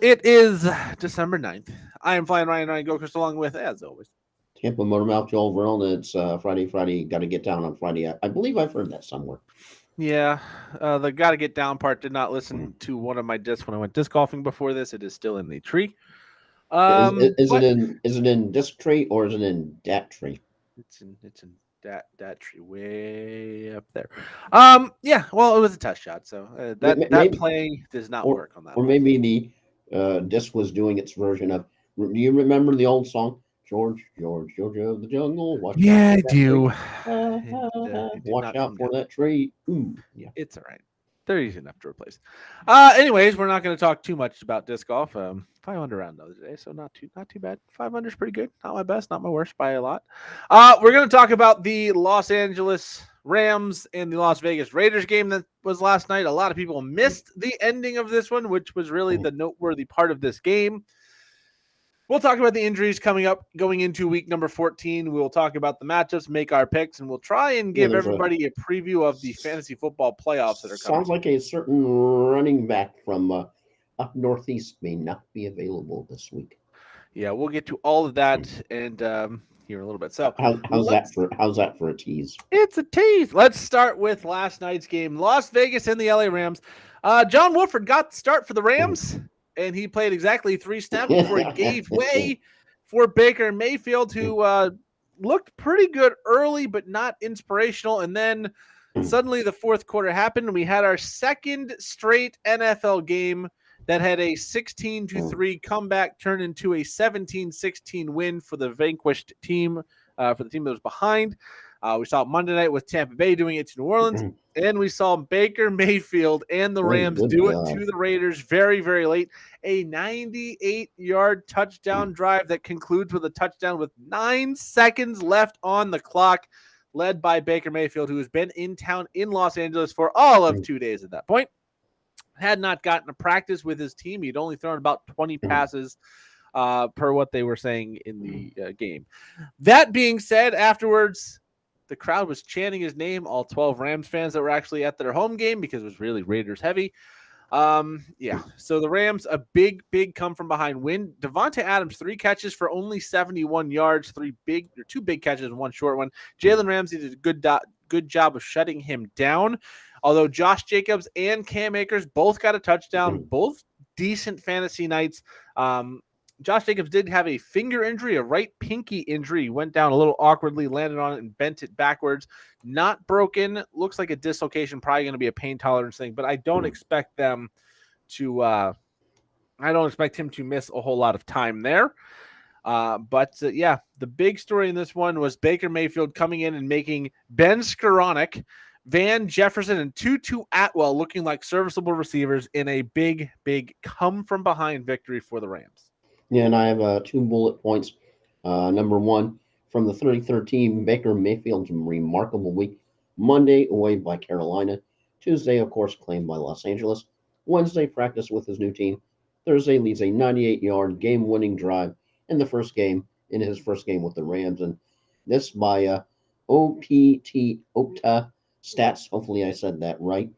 It is December 9th. I am flying Ryan Gokers along with, as always. Tampa Motor Mouth Joel Verona. It's Friday. Got to get down on Friday. I believe I've heard that somewhere. Yeah, the gotta get down part did not listen to one of my discs when I went disc golfing before this. It is still in the tree. Is it But in disc tree or is it in dat tree? it's in that tree way up there. Yeah. Well, it was a test shot, so that Maybe play does not or work on that or hole. maybe the disc was doing its version of. Do you remember the old song? Georgia of the jungle, watch out Yeah, for I that tree. do. It did Watch not come out for down. that tree. Ooh, yeah. It's all right. They're easy enough to replace. Anyways, we're not going to talk too much about disc golf. 500 round though today, so not too bad. 500 is pretty good. Not my best, not my worst by a lot. We're going to talk about the Los Angeles Rams and the Las Vegas Raiders game that was last night. A lot of people missed the ending of this one, which was really the noteworthy part of this game. We'll talk about the injuries coming up going into week number 14. We'll talk about the matchups, make our picks, and we'll try and Yeah, give there's a everybody a preview of the fantasy football playoffs that are coming. sounds like a certain running back from up northeast may not be available this week. Yeah, we'll get to all of that and here in a little bit. So let's. How's that for a tease? It's a tease. Let's start with last night's game: Las Vegas and the LA Rams. John Wolford got the start for the Rams, and he played exactly 3 snaps before he gave way for Baker Mayfield, who looked pretty good early, but not inspirational. And then suddenly the fourth quarter happened, and we had our second straight NFL game that had a 16-3 comeback turn into a 17-16 win for the vanquished team, for the team that was behind. We saw Monday night with Tampa Bay doing it to New Orleans, and we saw Baker Mayfield and the Rams Good do it God. to the Raiders very, very late. A 98-yard touchdown drive that concludes with a touchdown with 9 seconds left on the clock, led by Baker Mayfield, who has been in town in Los Angeles for all of 2 days at that point. Had not gotten a practice with his team. He'd only thrown about 20 passes per what they were saying in the game. That being said, afterwards, the crowd was chanting his name, all 12 Rams fans that were actually at their home game because it was really Raiders heavy. Yeah. So the Rams, a big come from behind win. Devontae Adams, 3 catches for only 71 yards, 2 big catches and 1 short one. Jalen Ramsey did a good job of shutting him down. Although Josh Jacobs and Cam Akers both got a touchdown, both decent fantasy nights. Josh Jacobs did have a finger injury, a right pinky injury. He went down a little awkwardly, landed on it, and bent it backwards. Not broken. Looks like a dislocation, probably going to be a pain tolerance thing, but I don't expect them to I don't expect him to miss a whole lot of time there. But yeah, the big story in this one was Baker Mayfield coming in and making Ben Skoranek, Van Jefferson, and Tutu Atwell looking like serviceable receivers in a big come from behind victory for the Rams. Yeah, and I have 2 bullet points. Number one, from the 33rd team, Baker Mayfield's remarkable week. Monday, away by Carolina. Tuesday, of course, claimed by Los Angeles. Wednesday, practice with his new team. Thursday, leads a 98-yard game-winning drive in his first game with the Rams. And this by Opta Stats. Hopefully, I said that right.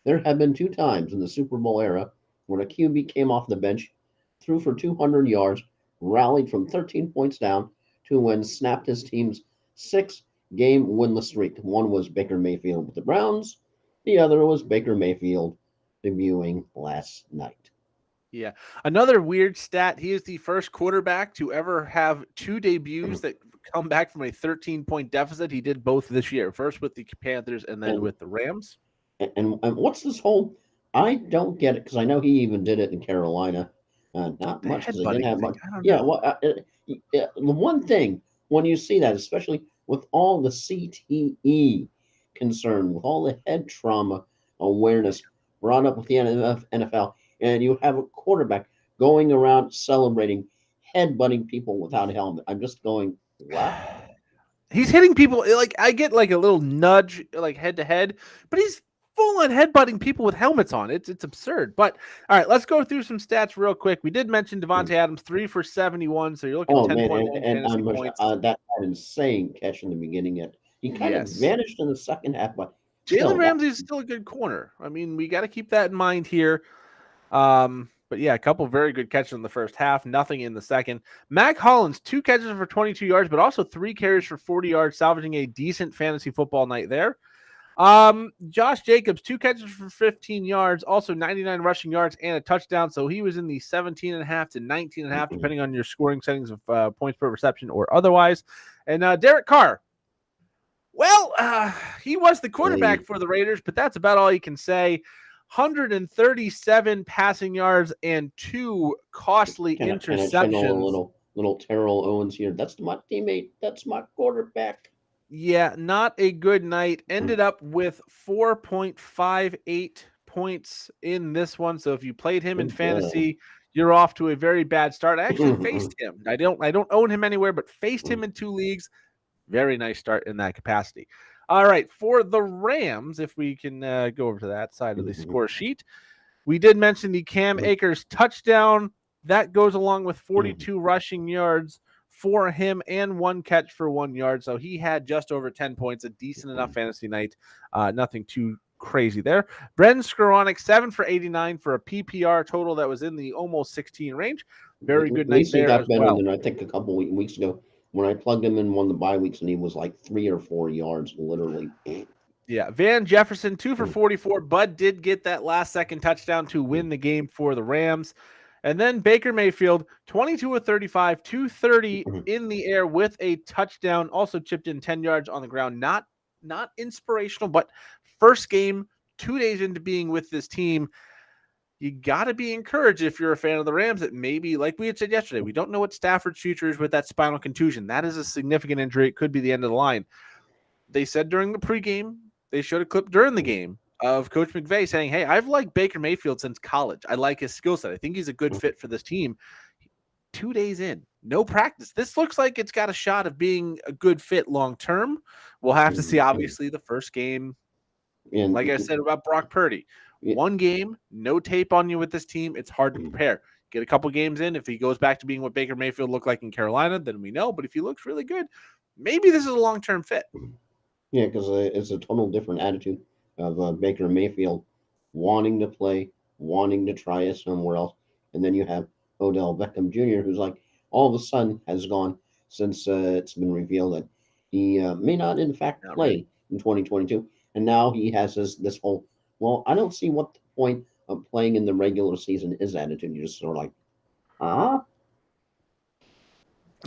There have been 2 times in the Super Bowl era when a QB came off the bench, threw for 200 yards, rallied from 13 points down to win, snapped his team's 6-game winless streak. One was Baker Mayfield with the Browns, the other was Baker Mayfield debuting last night. Yeah. Another weird stat. He is the first quarterback to ever have 2 debuts that come back from a 13-point deficit. He did both this year, first with the Panthers and then And with the Rams. and what's this whole? I don't get it because I know he even did it in Carolina. Not The much because they didn't headbutting have thing. much. I don't Yeah, know. well, the one thing when you see that, especially with all the CTE concern, with all the head trauma awareness brought up with the NFL, and you have a quarterback going around celebrating, headbutting people without a helmet. I'm just going, what? He's hitting people like I get like a little nudge like head to head, but he's full on headbutting people with helmets on. It's absurd. But all right, let's go through some stats real quick. We did mention Devontae Adams 3 for 71, so you're looking Oh man, 10.1 and fantasy I'm points. that insane catch in the beginning. He kind of Yes. vanished in the second half, but Jalen still, that Ramsey is still a good corner. I mean, we got to keep that in mind here. But yeah, a couple very good catches in the first half, nothing in the second. Mac Hollins, 2 catches for 22 yards, but also 3 carries for 40 yards, salvaging a decent fantasy football night there. Josh Jacobs, 2 catches for 15 yards, also 99 rushing yards and a touchdown. So he was in the 17.5 to 19.5, depending on your scoring settings of points per reception or otherwise. And Derek Carr, well, he was the quarterback for the Raiders, but that's about all you can say. 137 passing yards and 2 costly interceptions. Little Terrell Owens here. That's my teammate. That's my quarterback. Yeah, not a good night. Ended up with 4.58 points in this one. So if you played him in fantasy, you're off to a very bad start. I actually faced him. I don't own him anywhere, but faced him in 2 leagues. Very nice start in that capacity. All right, for the Rams, if we can go over to that side of the score sheet, we did mention the Cam Akers touchdown. That goes along with 42 rushing yards for him and 1 catch for 1 yard. So he had just over 10 points, a decent enough fantasy night. Nothing too crazy there. Brendan Skoranek, 7 for 89 for a PPR total that was in the almost 16 range. Very good night there as well. Better than I think a couple weeks ago when I plugged him in one of the bye weeks and he was like 3 or 4 yards, literally. Yeah, Van Jefferson, 2 for 44. Bud did get that last-second touchdown to win the game for the Rams. And then Baker Mayfield, 22 of 35, 230 in the air with a touchdown. Also chipped in 10 yards on the ground. Not inspirational, but first game, 2 days into being with this team. You got to be encouraged if you're a fan of the Rams that maybe, like we had said yesterday, we don't know what Stafford's future is with that spinal contusion. That is a significant injury. It could be the end of the line. They said during the pregame, they showed a clip during the game of Coach McVay saying, hey, I've liked Baker Mayfield since college. I like his skill set. I think he's a good fit for this team. 2 days in, no practice. This looks like it's got a shot of being a good fit long-term. We'll have to see, obviously, the first game. And like I said about Brock Purdy, 1 game, no tape on you with this team. It's hard to prepare. Get a couple games in. If he goes back to being what Baker Mayfield looked like in Carolina, then we know. But if he looks really good, maybe this is a long-term fit. Yeah, because it's a total different attitude of Baker Mayfield wanting to play, wanting to try it somewhere else. And then you have Odell Beckham Jr., who's like all of a sudden has gone since it's been revealed that he may not, in fact, play in 2022. And now he has this whole, well, I don't see what the point of playing in the regular season is attitude. You're just sort of like,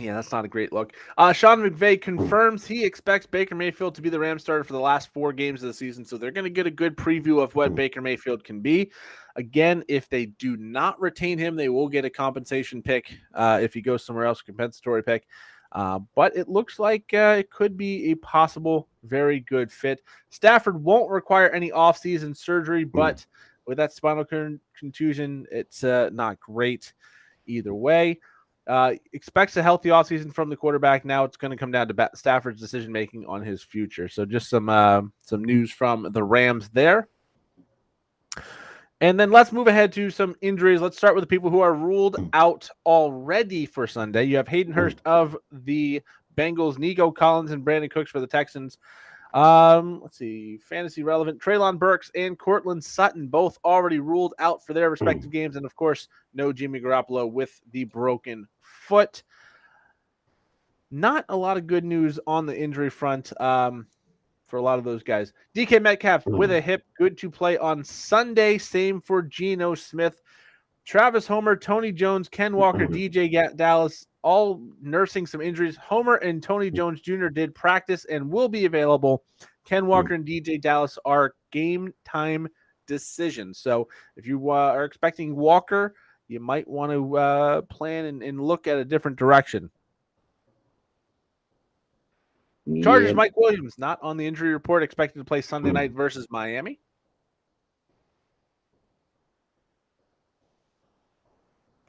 Yeah, that's not a great look. Sean McVay confirms he expects Baker Mayfield to be the Rams starter for the last 4 games of the season. So they're going to get a good preview of what Baker Mayfield can be. Again, if they do not retain him, they will get a compensation pick. If he goes somewhere else, compensatory pick. But it looks like it could be a possible very good fit. Stafford won't require any offseason surgery, but with that spinal contusion, it's not great either way. Expects a healthy offseason from the quarterback. Now it's going to come down to Stafford's decision-making on his future. So just some news from the Rams there. And then let's move ahead to some injuries. Let's start with the people who are ruled out already for Sunday. You have Hayden Hurst of the Bengals, Nico Collins and Brandon Cooks for the Texans. Let's see, fantasy relevant. Treylon Burks and Cortland Sutton both already ruled out for their respective games. And of course, no Jimmy Garoppolo with the broken foot. Not a lot of good news on the injury front for a lot of those guys. DK Metcalf with a hip, good to play on Sunday. Same for Geno Smith. Travis Homer, Tony Jones, Ken Walker, DJ Dallas, all nursing some injuries. Homer and Tony Jones Jr. did practice and will be available. Ken Walker and DJ Dallas are game time decisions. So if you are expecting Walker, you might want to plan and look at a different direction. Chargers, Mike Williams, not on the injury report, expected to play Sunday night versus Miami.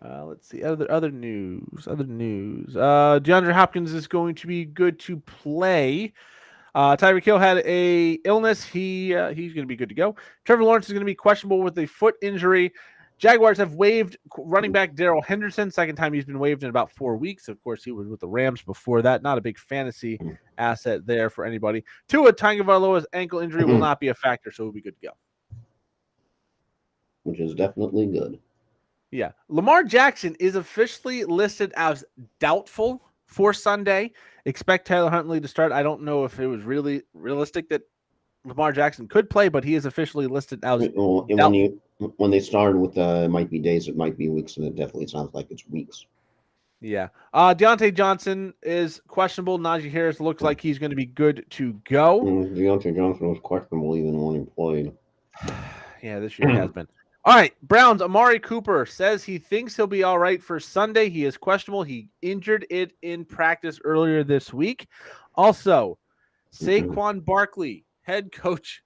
Let's see. Other news. DeAndre Hopkins is going to be good to play. Tyreek Hill had a illness. He's going to be good to go. Trevor Lawrence is going to be questionable with a foot injury. Jaguars have waived running back Darrell Henderson. Second time he's been waived in about 4 weeks. Of course, he was with the Rams before that. Not a big fantasy asset there for anybody. Tua Tagovailoa's ankle injury will not be a factor, so we'll be good to go. Which is definitely good. Yeah. Lamar Jackson is officially listed as doubtful for Sunday. Expect Taylor Huntley to start. I don't know if it was really realistic that Lamar Jackson could play, but he is officially listed as Well, and doubtful. when they started with it might be days, it might be weeks, and it definitely sounds like it's weeks. Yeah. Deontay Johnson is questionable. Najee Harris looks like he's going to be good to go. Deontay Johnson was questionable even when he played. Yeah, this year he has been. All right, Browns. Amari Cooper says he thinks he'll be all right for Sunday. He is questionable. He injured it in practice earlier this week. Also, Saquon Barkley, head coach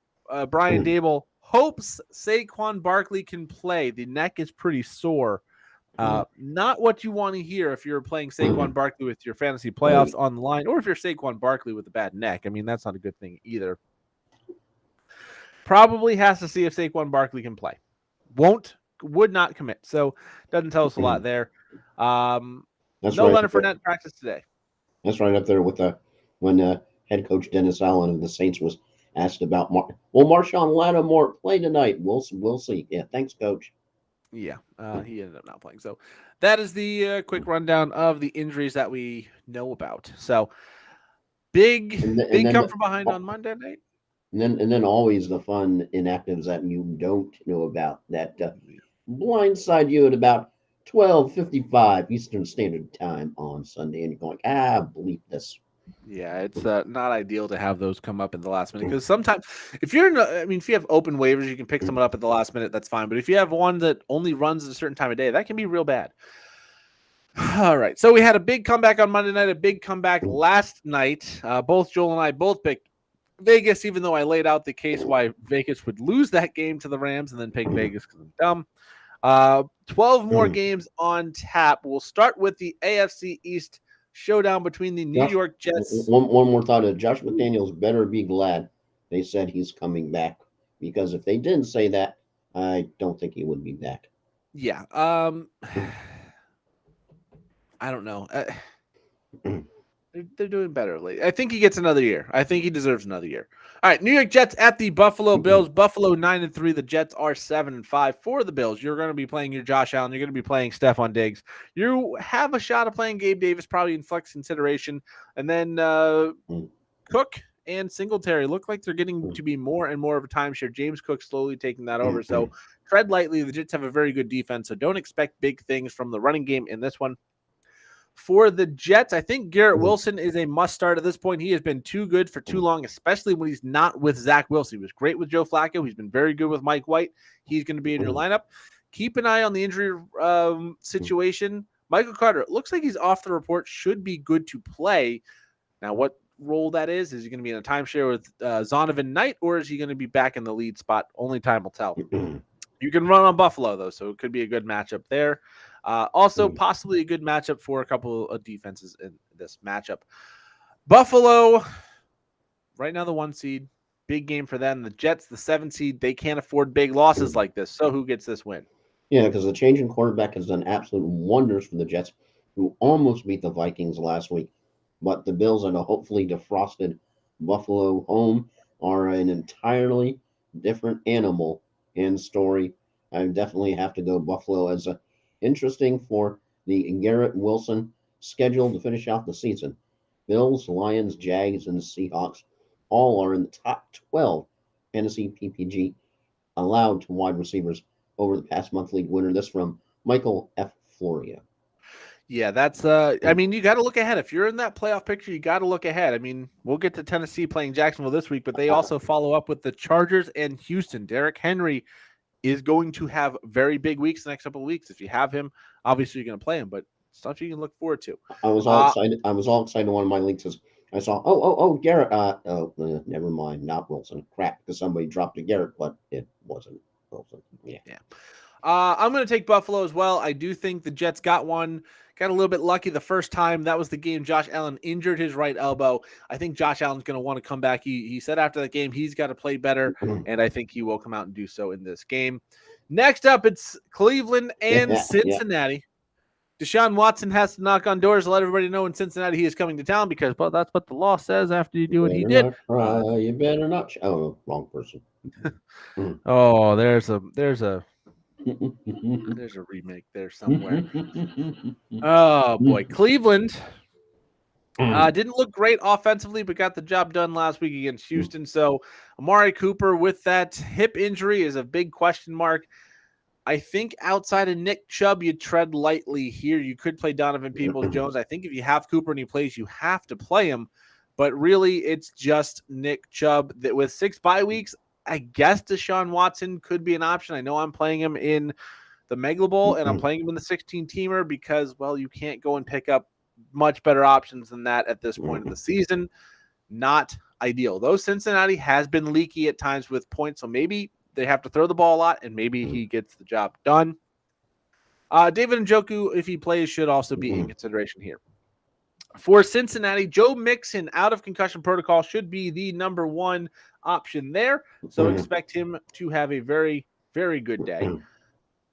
Brian Dable, hopes Saquon Barkley can play. The neck is pretty sore. Not what you want to hear if you're playing Saquon Barkley with your fantasy playoffs on the line, or if you're Saquon Barkley with a bad neck. I mean, that's not a good thing either. Probably has to see if Saquon Barkley can play. Would not commit. So doesn't tell us a lot there. That's no right. Leonard Fournette practice today. That's right up there with when head coach Dennis Allen of the Saints was asked about will Marshawn Lattimore play tonight? We'll see. Yeah, thanks, coach. Yeah, he ended up not playing. So that is the quick rundown of the injuries that we know about. So big come from behind on Monday night. And then always the fun inactives that you don't know about that blindside you at about 12:55 Eastern Standard Time on Sunday, and you're going, bleep this. Yeah, it's not ideal to have those come up in the last minute because sometimes if you're if you have open waivers, you can pick someone up at the last minute. That's fine. But if you have one that only runs at a certain time of day, that can be real bad. All right. So we had a big comeback on Monday night, a big comeback last night. Both Joel and I both picked Vegas, even though I laid out the case why Vegas would lose that game to the Rams and then pick Vegas because I'm dumb. 12 more games on tap. We'll start with the AFC East showdown between the New York Jets. One more thought. Josh McDaniels better be glad they said he's coming back, because if they didn't say that, I don't think he would be back. Yeah. I don't know. They're doing better lately. I think he gets another year. I think he deserves another year. All right, New York Jets at the Buffalo Bills. Buffalo 9-3. The Jets are 7-5. For the Bills, you're going to be playing your Josh Allen. You're going to be playing Stephon Diggs. You have a shot of playing Gabe Davis, probably in flex consideration, and then Cook and Singletary look like they're getting to be more and more of a timeshare. James Cook slowly taking that over. So tread lightly. The Jets have a very good defense, so don't expect big things from the running game in this one. For the Jets, I think Garrett Wilson is a must start at this point. He has been too good for too long, especially when he's not with Zach Wilson. He was great with Joe Flacco. He's been very good with Mike White. He's going to be in your lineup. Keep an eye on the injury situation. Michael Carter, it looks like he's off the report, should be good to play. Now, what role that is he going to be in a timeshare with Zonovan Knight, or is he going to be back in the lead spot? Only time will tell. You can run on Buffalo, though, so it could be a good matchup there. Also, possibly a good matchup for a couple of defenses in this matchup. Buffalo, right now the 1 seed, big game for them. The Jets, the 7 seed, they can't afford big losses like this. So who gets this win? Yeah, because the change in quarterback has done absolute wonders for the Jets, who almost beat the Vikings last week. But the Bills and a hopefully defrosted Buffalo home are an entirely different animal and story. I definitely have to go Buffalo as a interesting for the Garrett Wilson schedule to finish out the season. Bills, Lions, Jags, and Seahawks all are in the top 12 fantasy PPG allowed to wide receivers over the past month league winner. This from Michael F. Floria. Yeah, that's I mean, you got to look ahead. If you're in that playoff picture, you got to look ahead. I mean, we'll get to Tennessee playing Jacksonville this week, but they also follow up with the Chargers and Houston. Derrick Henry is going to have very big weeks the next couple of weeks. If you have him, obviously you're going to play him, but stuff you can look forward to. I was all excited. I was all excited. One of my leagues says I saw, Garrett. Never mind, not Wilson. Crap, because somebody dropped a Garrett, but it wasn't Wilson. Yeah. I'm going to take Buffalo as well. I do think the Jets got a little bit lucky the first time. That was the game Josh Allen injured his right elbow. I think Josh Allen's going to want to come back. He said after that game he's got to play better, and I think he will come out and do so in this game. Next up, it's Cleveland and Cincinnati. Yeah. Deshaun Watson has to knock on doors to let everybody know in Cincinnati he is coming to town because, well, that's what the law says after you do what he did. You better not. Oh, wrong person. Oh, there's a There's a remake there somewhere. Oh boy, Cleveland didn't look great offensively, but got the job done last week against Houston. So Amari Cooper with that hip injury is a big question mark. I think outside of Nick Chubb, you tread lightly here. You could play Donovan Peoples-Jones. I think if you have Cooper and he plays, you have to play him. But really, it's just Nick Chubb. That with 6 bye weeks, I guess Deshaun Watson could be an option. I know I'm playing him in the Mega Bowl and I'm playing him in the 16-teamer because, well, you can't go and pick up much better options than that at this point of the season. Not ideal. Though Cincinnati has been leaky at times with points, so maybe they have to throw the ball a lot, and maybe he gets the job done. David Njoku, if he plays, should also be in consideration here. For Cincinnati, Joe Mixon out of concussion protocol should be the number one option there. So expect him to have a very, very good day.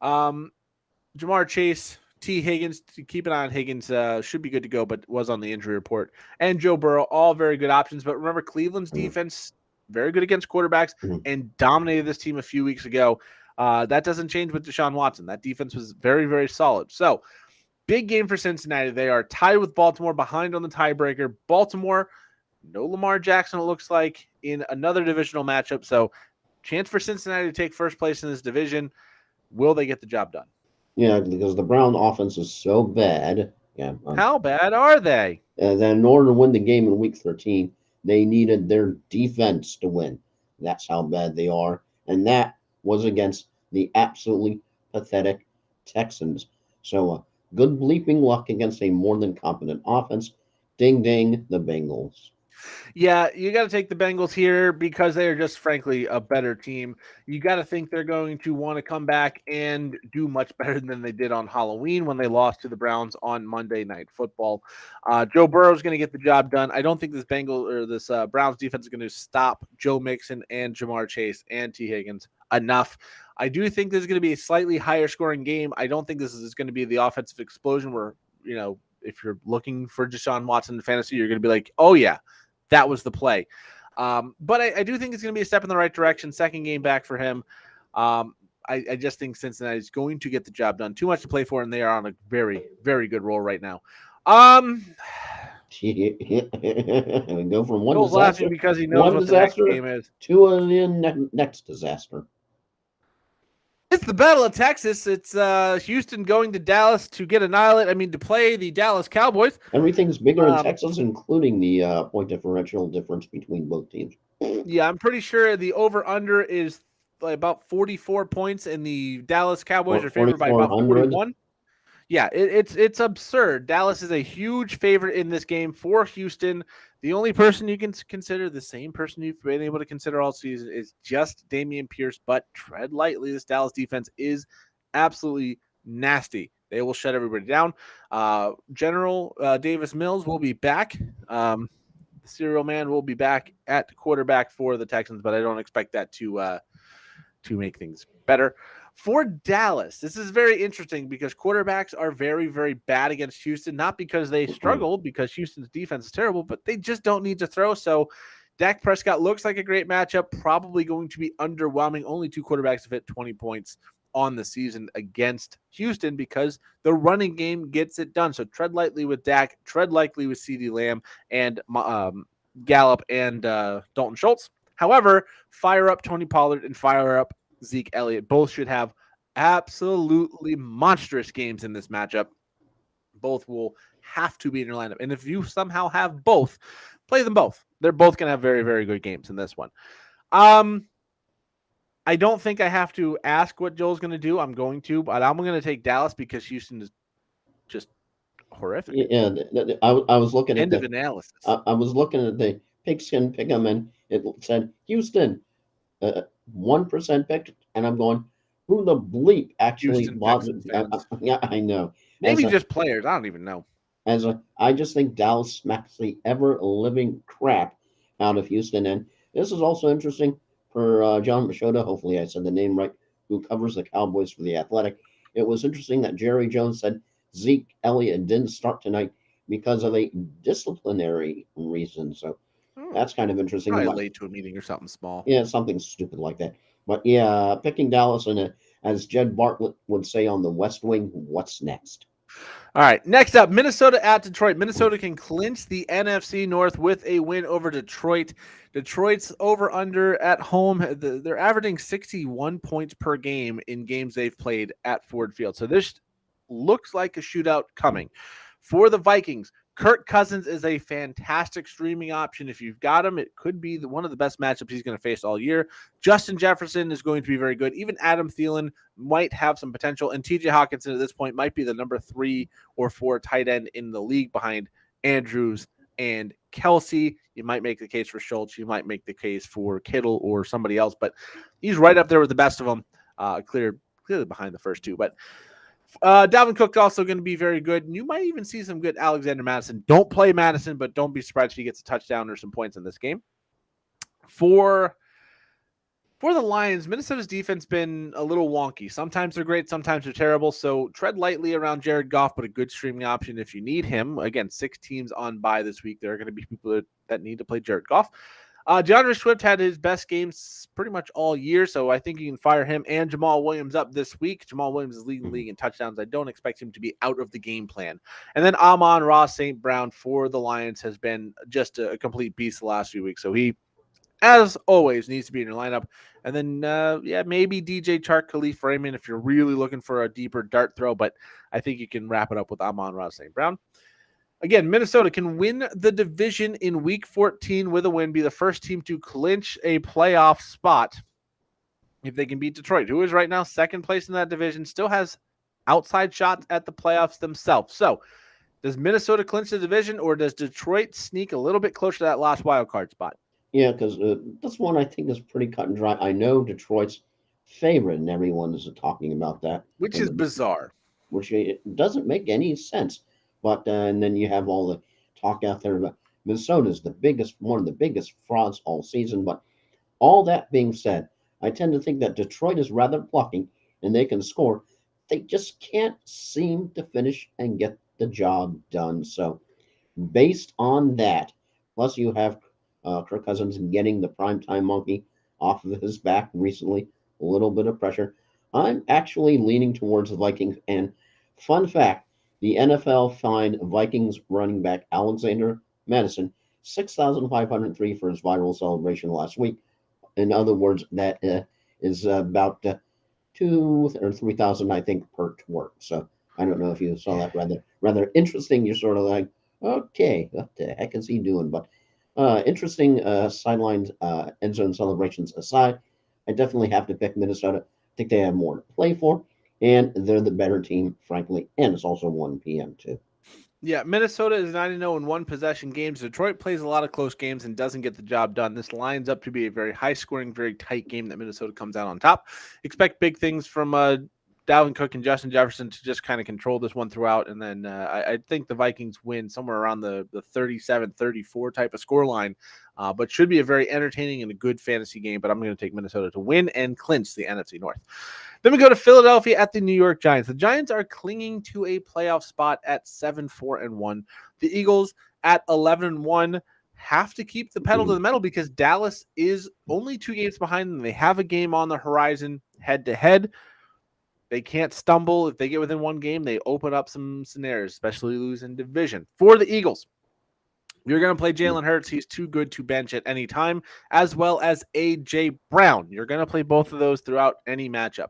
Jamar Chase, T. Higgins, keep an eye on Higgins, should be good to go, but was on the injury report. And Joe Burrow, all very good options. But remember, Cleveland's defense, very good against quarterbacks and dominated this team a few weeks ago. That doesn't change with Deshaun Watson. That defense was very, very solid. So, big game for Cincinnati. They are tied with Baltimore, behind on the tiebreaker. Baltimore, no Lamar Jackson, it looks like, in another divisional matchup. So, chance for Cincinnati to take first place in this division. Will they get the job done? Yeah, because the Brown offense is so bad. Yeah. How bad are they? That in order to win the game in Week 13, they needed their defense to win. That's how bad they are. And that was against the absolutely pathetic Texans. So, good bleeping luck against a more than competent offense. Ding, ding, the Bengals. Yeah, you got to take the Bengals here because they are just, frankly, a better team. You got to think they're going to want to come back and do much better than they did on Halloween when they lost to the Browns on Monday Night Football. Joe Burrow is going to get the job done. I don't think this Browns defense is going to stop Joe Mixon and Jamar Chase and T. Higgins enough. I do think this is going to be a slightly higher scoring game. I don't think this is going to be the offensive explosion where, if you're looking for Deshaun Watson in fantasy, you're going to be like, oh, yeah. That was the play. But I do think it's going to be a step in the right direction. Second game back for him. I just think Cincinnati is going to get the job done. Too much to play for, and they are on a very, very good roll right now. We go from one Joel's disaster laughing because he knows what the next game is. To a next disaster. It's the Battle of Texas. It's Houston going to Dallas to get annihilated. To play the Dallas Cowboys. Everything's bigger in Texas, including the point differential difference between both teams. Yeah, I'm pretty sure the over-under is about 44 points, and the Dallas Cowboys are favored by about 41. Yeah, it's absurd. Dallas is a huge favorite in this game for Houston. The only person you can consider, the same person you've been able to consider all season, is just Dameon Pierce, but tread lightly. This Dallas defense is absolutely nasty. They will shut everybody down. General Davis Mills will be back. The serial man will be back at quarterback for the Texans, but I don't expect that to make things better. For Dallas, this is very interesting because quarterbacks are very, very bad against Houston, not because they struggle, because Houston's defense is terrible, but they just don't need to throw. So Dak Prescott looks like a great matchup, probably going to be underwhelming. Only 2 quarterbacks have hit 20 points on the season against Houston because the running game gets it done. So tread lightly with Dak, tread lightly with CeeDee Lamb and Gallup and Dalton Schultz. However, fire up Tony Pollard and fire up Zeke Elliott. Both should have absolutely monstrous games in this matchup. Both will have to be in your lineup. And if you somehow have both, play them both. They're both going to have very, very good games in this one. I don't think I have to ask what Joel's going to do. I'm going to, but I'm going to take Dallas because Houston is just horrific. Yeah, I was looking at end of analysis. I was looking at the pigskin pick'em, and it said Houston 1% picked, and I'm going, who the bleep actually bought it? Yeah, I know. Maybe just players. I don't even know. I just think Dallas smacks the ever living crap out of Houston, and this is also interesting for John Machota. Hopefully, I said the name right. Who covers the Cowboys for the Athletic? It was interesting that Jerry Jones said Zeke Elliott didn't start tonight because of a disciplinary reason. So that's kind of interesting. Probably late to a meeting or something small. Yeah, something stupid like that. But yeah, picking Dallas in a As Jed Bartlett would say on the West Wing, what's next? All right, next up, Minnesota at Detroit. Minnesota can clinch the NFC North with a win over Detroit. Detroit's over under at home. They're averaging 61 points per game in games they've played at Ford Field. So this looks like a shootout coming. For the Vikings, Kirk Cousins is a fantastic streaming option. If you've got him, it could be one of the best matchups he's going to face all year. Justin Jefferson is going to be very good. Even Adam Thielen might have some potential. And TJ Hawkinson at this point might be the number 3 or 4 tight end in the league behind Andrews and Kelsey. You might make the case for Schultz. You might make the case for Kittle or somebody else, but he's right up there with the best of them. Clearly behind the first two. But Dalvin Cook also going to be very good. And you might even see some good Alexander Madison. Don't play Madison, but don't be surprised if he gets a touchdown or some points in this game. For the Lions, Minnesota's defense been a little wonky. Sometimes they're great, sometimes they're terrible. So tread lightly around Jared Goff, but a good streaming option if you need him. Again, 6 teams on bye this week. There are going to be people that need to play Jared Goff. DeAndre Swift had his best games pretty much all year, so I think you can fire him and Jamal Williams up this week. Jamal Williams is leading the league in touchdowns. I don't expect him to be out of the game plan. And then Amon-Ra St. Brown for the Lions has been just a complete beast the last few weeks. So he, as always, needs to be in your lineup. And then, maybe DJ Chark, Khalif Raymond if you're really looking for a deeper dart throw, but I think you can wrap it up with Amon-Ra St. Brown. Again, Minnesota can win the division in Week 14 with a win, be the first team to clinch a playoff spot if they can beat Detroit, who is right now second place in that division, still has outside shots at the playoffs themselves. So does Minnesota clinch the division, or does Detroit sneak a little bit closer to that last wild card spot? Yeah, because this one I think is pretty cut and dry. I know Detroit's favorite, and everyone is talking about that. Which is bizarre. Which it doesn't make any sense. But and then you have all the talk out there about Minnesota's one of the biggest frauds all season. But all that being said, I tend to think that Detroit is rather plucky and they can score. They just can't seem to finish and get the job done. So, based on that, plus you have Kirk Cousins getting the primetime monkey off of his back recently, a little bit of pressure. I'm actually leaning towards the Vikings. And fun fact, the NFL fined Vikings running back Alexander Madison $6,503 for his viral celebration last week. In other words, that is about 2 or 3,000, I think, per twerk. So I don't know if you saw that. Rather interesting. You're sort of like, okay, what the heck is he doing? But interesting sidelines, end zone celebrations aside, I definitely have to pick Minnesota. I think they have more to play for. And they're the better team, frankly. And it's also 1 p.m. too. Yeah, Minnesota is 9-0 in one possession games. Detroit plays a lot of close games and doesn't get the job done. This lines up to be a very high-scoring, very tight game that Minnesota comes out on top. Expect big things from Dalvin Cook and Justin Jefferson to just kind of control this one throughout. And then I think the Vikings win somewhere around the 37-34 type of scoreline, but should be a very entertaining and a good fantasy game. But I'm going to take Minnesota to win and clinch the NFC North. Then we go to Philadelphia at the New York Giants. The Giants are clinging to a playoff spot at 7-4-1. The Eagles at 11-1 have to keep the pedal to the metal because Dallas is only 2 games behind them. They have a game on the horizon head-to-head. They can't stumble. If they get within 1 game, they open up some scenarios, especially losing division. For the Eagles, you're going to play Jalen Hurts. He's too good to bench at any time, as well as A.J. Brown. You're going to play both of those throughout any matchup.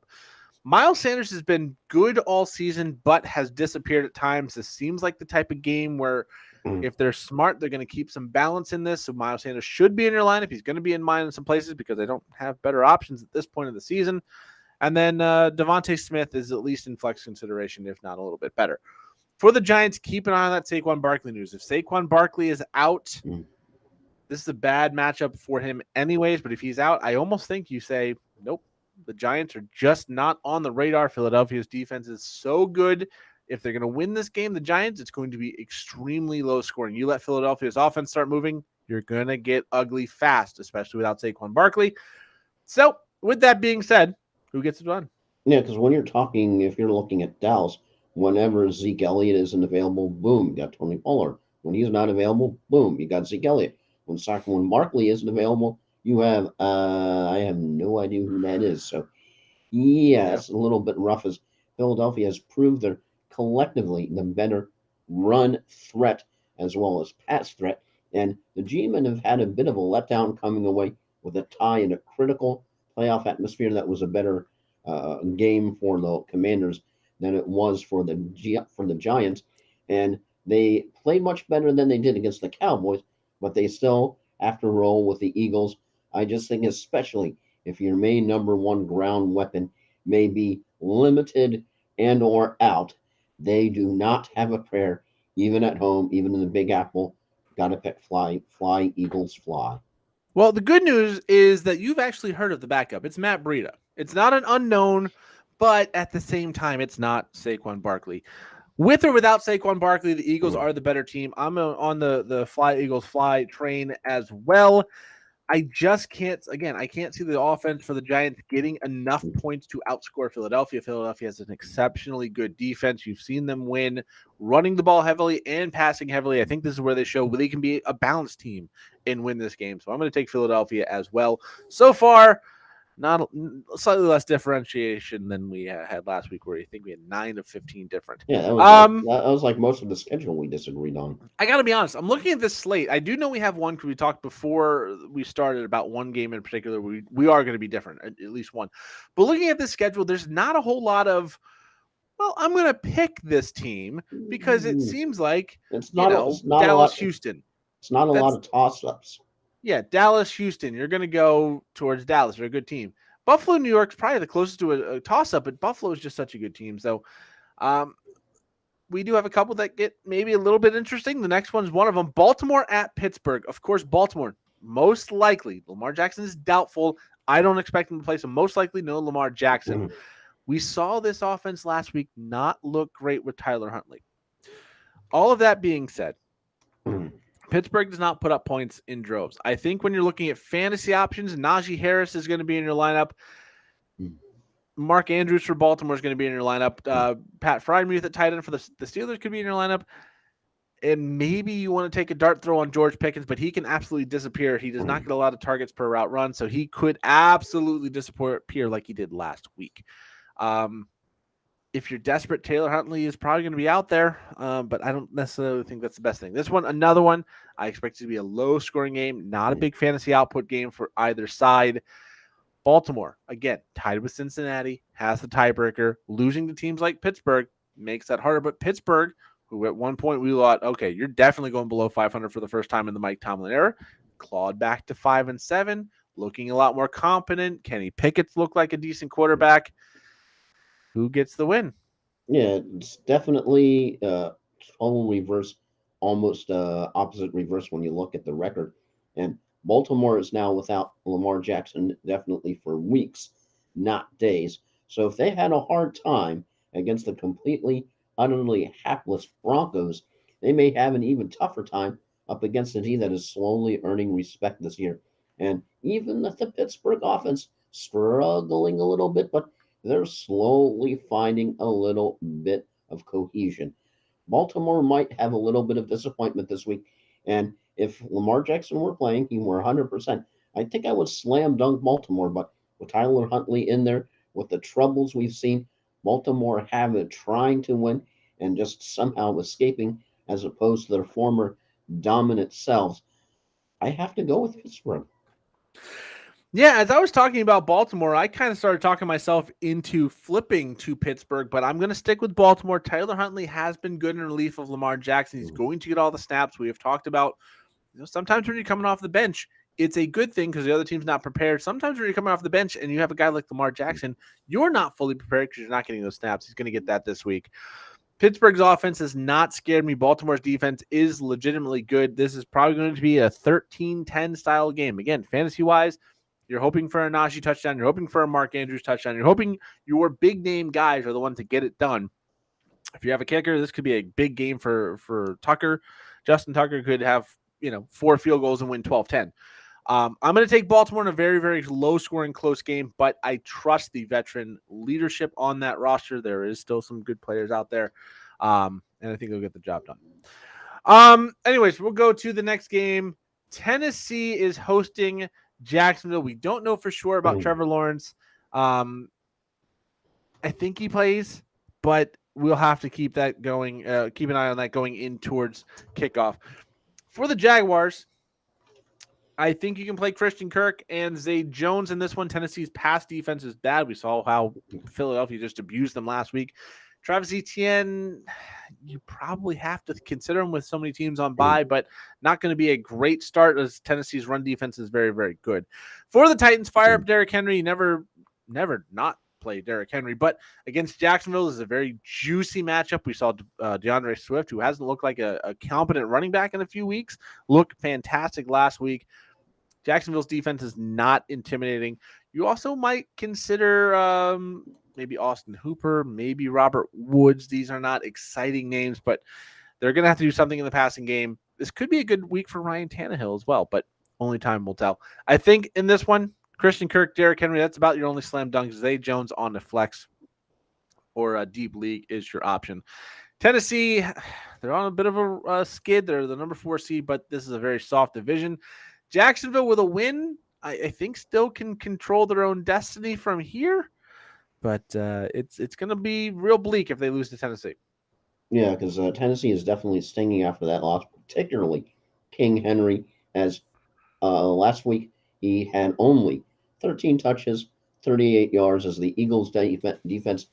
Miles Sanders has been good all season, but has disappeared at times. This seems like the type of game where if they're smart, they're going to keep some balance in this. So Miles Sanders should be in your lineup. He's going to be in mine in some places because they don't have better options at this point of the season. And then Devontae Smith is at least in flex consideration, if not a little bit better. For the Giants, keep an eye on that Saquon Barkley news. If Saquon Barkley is out, this is a bad matchup for him anyways. But if he's out, I almost think you say, nope, the Giants are just not on the radar. Philadelphia's defense is so good. If they're going to win this game, the Giants, it's going to be extremely low scoring. You let Philadelphia's offense start moving, you're going to get ugly fast, especially without Saquon Barkley. So with that being said, who gets it done? Yeah, because when if you're looking at Dallas, whenever Zeke Elliott isn't available, boom, you got Tony Pollard. When he's not available, boom, you got Zeke Elliott. When Saquon Barkley isn't available, you have I have no idea who that is. So Yes, a little bit rough as Philadelphia has proved they're collectively the better run threat as well as pass threat. And the G-men have had a bit of a letdown coming away with a tie in a critical playoff atmosphere that was a better game for the Commanders than it was for the Giants. And they played much better than they did against the Cowboys, but they still have to roll with the Eagles. I just think, especially if your main number one ground weapon may be limited and or out, they do not have a prayer, even at home, even in the Big Apple. Got to pick fly, fly, Eagles, fly. Well, the good news is that you've actually heard of the backup. It's Matt Breida. It's not an unknown, but at the same time, it's not Saquon Barkley. With or without Saquon Barkley, the Eagles are the better team. I'm on the Fly Eagles Fly train as well. I just can't, again, I can't see the offense for the Giants getting enough points to outscore Philadelphia. Philadelphia has an exceptionally good defense. You've seen them win running the ball heavily and passing heavily. I think this is where they show they can be a balanced team and win this game. So I'm going to take Philadelphia as well. So far, not slightly less differentiation than we had last week, where I think we had 9 of 15 different. Yeah, that was like most of the schedule we disagreed on. I got to be honest. I'm looking at this slate. I do know we have one because we talked before we started about one game in particular. We are going to be different, at least one. But looking at this schedule, there's not a whole lot of, well, I'm going to pick this team because it seems like, it's not Dallas, a lot, Houston. It's not a lot of toss-ups. Yeah, Dallas, Houston. You're going to go towards Dallas. They're a good team. Buffalo, New York's probably the closest to a toss-up, but Buffalo is just such a good team. So, we do have a couple that get maybe a little bit interesting. The next one is one of them. Baltimore at Pittsburgh. Of course, Baltimore, most likely. Lamar Jackson is doubtful. I don't expect him to play, so most likely no Lamar Jackson. We saw this offense last week not look great with Tyler Huntley. All of that being said, Pittsburgh does not put up points in droves. I think when you're looking at fantasy options, Najee Harris is going to be in your lineup. Mark Andrews for Baltimore is going to be in your lineup. Pat Freiermuth at tight end for the Steelers could be in your lineup. And maybe you want to take a dart throw on George Pickens, but he can absolutely disappear. He does not get a lot of targets per route run, so he could absolutely disappear like he did last week. If you're desperate, Taylor Huntley is probably going to be out there, but I don't necessarily think that's the best thing. This one, another one, I expect it to be a low-scoring game, not a big fantasy output game for either side. Baltimore, again, tied with Cincinnati, has the tiebreaker. Losing to teams like Pittsburgh makes that harder, but Pittsburgh, who at one point we thought, okay, you're definitely going below 500 for the first time in the Mike Tomlin era, clawed back to 5-7, looking a lot more competent. Kenny Pickett's looked like a decent quarterback. Who gets the win? Yeah, it's definitely total reverse, almost opposite reverse when you look at the record. And Baltimore is now without Lamar Jackson definitely for weeks, not days. So if they had a hard time against the completely, utterly hapless Broncos, they may have an even tougher time up against a team that is slowly earning respect this year. And even the Pittsburgh offense struggling a little bit, but they're slowly finding a little bit of cohesion. Baltimore might have a little bit of disappointment this week. And if Lamar Jackson were playing, he were 100%, I think I would slam dunk Baltimore. But with Tyler Huntley in there, with the troubles we've seen Baltimore have it trying to win and just somehow escaping as opposed to their former dominant selves, I have to go with Pittsburgh. Yeah, as I was talking about Baltimore, I kind of started talking myself into flipping to Pittsburgh, but I'm going to stick with Baltimore. Tyler Huntley has been good in relief of Lamar Jackson. He's going to get all the snaps. We have talked about, sometimes when you're coming off the bench, it's a good thing because the other team's not prepared. Sometimes when you're coming off the bench and you have a guy like Lamar Jackson, you're not fully prepared because you're not getting those snaps. He's going to get that this week. Pittsburgh's offense has not scared me. Baltimore's defense is legitimately good. This is probably going to be a 13-10 style game. Again, fantasy-wise, you're hoping for a Najee touchdown. You're hoping for a Mark Andrews touchdown. You're hoping your big-name guys are the ones to get it done. If you have a kicker, this could be a big game for Tucker. Justin Tucker could have 4 field goals and win 12-10. I'm going to take Baltimore in a very, very low-scoring, close game, but I trust the veteran leadership on that roster. There is still some good players out there, and I think they'll get the job done. Anyways, we'll go to the next game. Tennessee is hosting Jacksonville. We don't know for sure about Trevor Lawrence. I think he plays, but we'll have to keep that going. Keep an eye on that going in towards kickoff. For the Jaguars, I think you can play Christian Kirk and Zay Jones in this one. Tennessee's pass defense is bad. We saw how Philadelphia just abused them last week. Travis Etienne, you probably have to consider him with so many teams on bye, but not going to be a great start as Tennessee's run defense is very, very good. For the Titans, fire up Derrick Henry. Never not play Derrick Henry, but against Jacksonville this is a very juicy matchup. We saw DeAndre Swift, who hasn't looked like a competent running back in a few weeks, look fantastic last week. Jacksonville's defense is not intimidating. You also might consider maybe Austin Hooper, maybe Robert Woods. These are not exciting names, but they're going to have to do something in the passing game. This could be a good week for Ryan Tannehill as well, but only time will tell. I think in this one, Christian Kirk, Derrick Henry, that's about your only slam dunks. Zay Jones on the flex or a deep league is your option. Tennessee, they're on a bit of a skid. They're the number 4 seed, but this is a very soft division. Jacksonville with a win, I think still can control their own destiny from here, but it's going to be real bleak if they lose to Tennessee. Yeah, because Tennessee is definitely stinging after that loss, particularly King Henry, as last week he had only 13 touches, 38 yards, as the Eagles' defense,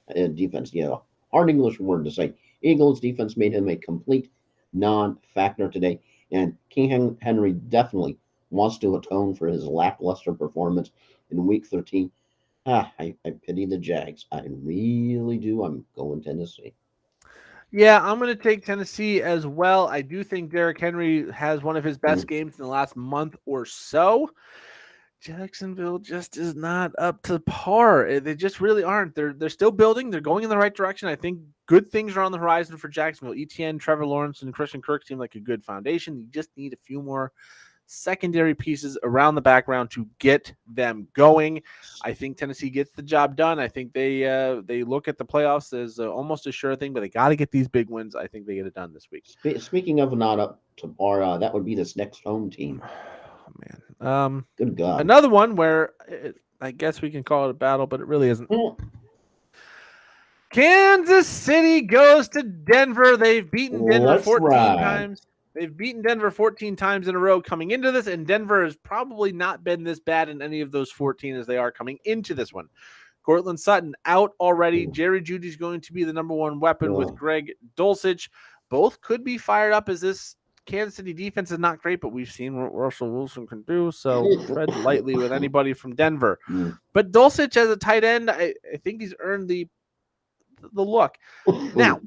yeah, hard English word to say. Eagles' defense made him a complete non-factor today, and King Henry definitely wants to atone for his lackluster performance in Week 13. I pity the Jags. I really do. I'm going Tennessee. Yeah, I'm going to take Tennessee as well. I do think Derrick Henry has one of his best games in the last month or so. Jacksonville just is not up to par. They just really aren't. They're still building. They're going in the right direction. I think good things are on the horizon for Jacksonville. Etienne, Trevor Lawrence, and Christian Kirk seem like a good foundation. You just need a few more secondary pieces around the background to get them going. I think Tennessee gets the job done. I think they look at the playoffs as almost a sure thing, but they got to get these big wins. I think they get it done this week. Speaking of not up to par, that would be this next home team. Oh, man. Good God. Another one where I guess we can call it a battle, but it really isn't. Kansas City goes to Denver. They've beaten Denver 14 times. They've beaten Denver 14 times in a row coming into this, and Denver has probably not been this bad in any of those 14 as they are coming into this one. Cortland Sutton out already. Jerry Jeudy's going to be the number 1 weapon with Greg Dulcich. Both could be fired up as this Kansas City defense is not great, but we've seen what Russell Wilson can do, so tread lightly with anybody from Denver. But Dulcich as a tight end, I think he's earned the look. Now,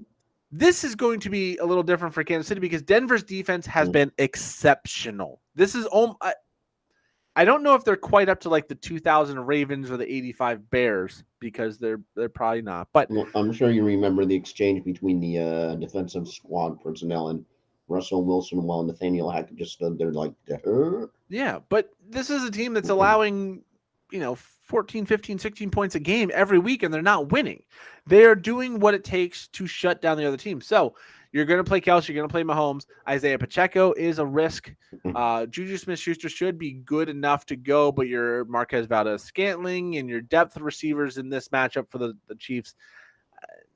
this is going to be a little different for Kansas City because Denver's defense has been exceptional. This is I don't know if they're quite up to like the 2000 Ravens or the 85 Bears because they're probably not. But I'm sure you remember the exchange between the defensive squad personnel and Russell Wilson while Nathaniel Hackett just stood there like, yeah, but this is a team that's allowing, 14, 15, 16 points a game every week, and they're not winning. They are doing what it takes to shut down the other team. So you're going to play Kelce, you're going to play Mahomes. Isaiah Pacheco is a risk. Juju Smith-Schuster should be good enough to go, but your Marquez Valdes-Scantling and your depth of receivers in this matchup for the Chiefs,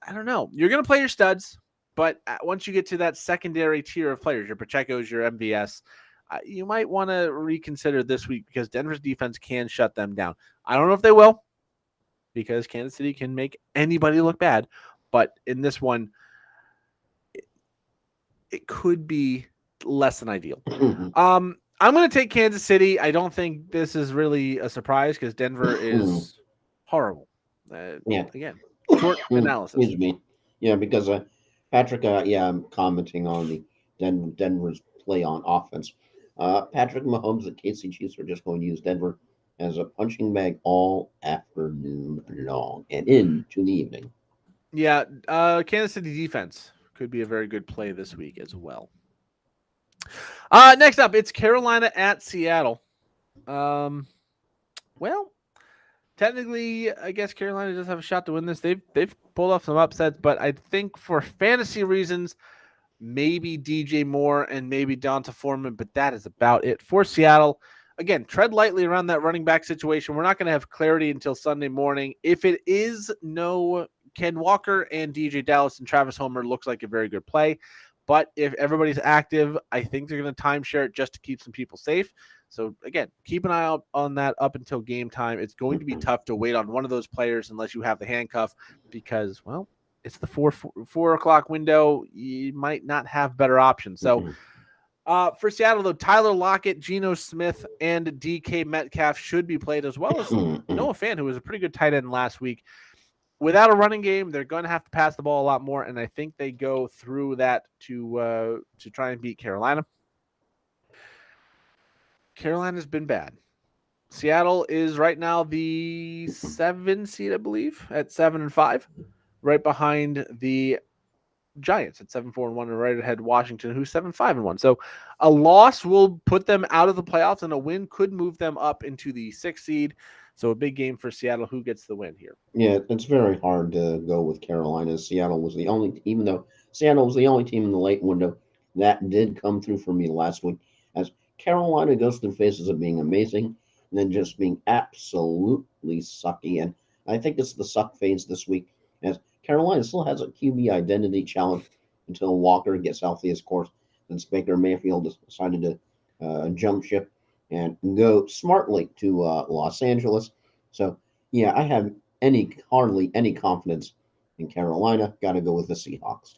I don't know. You're going to play your studs, but once you get to that secondary tier of players, your Pacheco's, your MVS, you might want to reconsider this week because Denver's defense can shut them down. I don't know if they will because Kansas City can make anybody look bad, but in this one, it could be less than ideal. I'm going to take Kansas City. I don't think this is really a surprise because Denver is horrible. Again, short analysis. Excuse me. Yeah, because Patrick, I'm commenting on the Denver's play on offense. Patrick Mahomes and KC Chiefs are just going to use Denver as a punching bag all afternoon long and into the evening. Yeah, Kansas City defense could be a very good play this week as well. Next up, it's Carolina at Seattle. Well, technically, I guess Carolina does have a shot to win this. They've pulled off some upsets, but I think for fantasy reasons, maybe DJ Moore and maybe Donta Foreman, but that is about it for Seattle. Again, tread lightly around that running back situation. We're not going to have clarity until Sunday morning. If it is no Ken Walker and DJ Dallas and Travis Homer looks like a very good play. But if everybody's active, I think they're going to timeshare it just to keep some people safe. So again, keep an eye out on that up until game time. It's going to be tough to wait on one of those players unless you have the handcuff because, well, it's the 4 o'clock window. You might not have better options. So for Seattle, though, Tyler Lockett, Geno Smith, and DK Metcalf should be played as well as Noah Fant, who was a pretty good tight end last week. Without a running game, they're going to have to pass the ball a lot more, and I think they go through that to try and beat Carolina. Carolina's been bad. Seattle is right now the 7 seed, I believe, at 7-5, right behind the Giants at 7-4-1, and right ahead Washington, who's 7-5-1. So a loss will put them out of the playoffs, and a win could move them up into the 6th seed. So a big game for Seattle. Who gets the win here? Yeah, it's very hard to go with Carolina. Seattle was the only, even though Seattle was the only team in the late window that did come through for me last week. As Carolina goes through phases of being amazing and then just being absolutely sucky. And I think it's the suck phase this week, as Carolina still has a QB identity challenge until Walker gets healthy, of course, since Baker Mayfield decided to jump ship and go smartly to Los Angeles. So, yeah, I have hardly any confidence in Carolina. Got to go with the Seahawks.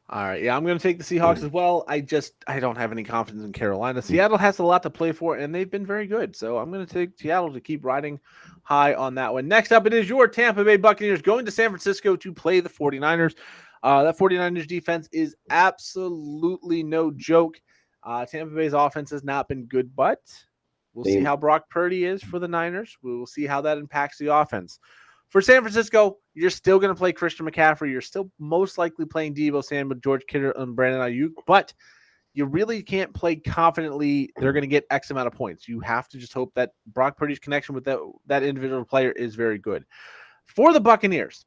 All right. Yeah, I'm going to take the Seahawks as well. I don't have any confidence in Carolina. Seattle has a lot to play for, and they've been very good. So I'm going to take Seattle to keep riding high on that one. Next up, it is your Tampa Bay Buccaneers going to San Francisco to play the 49ers. That 49ers defense is absolutely no joke. Tampa Bay's offense has not been good, but we'll see how Brock Purdy is for the Niners. We will see how that impacts the offense. For San Francisco, you're still going to play Christian McCaffrey. You're still most likely playing Deebo Samuel, George Kittle, and Brandon Ayuk, but you really can't play confidently they're going to get X amount of points. You have to just hope that Brock Purdy's connection with that individual player is very good. For the Buccaneers,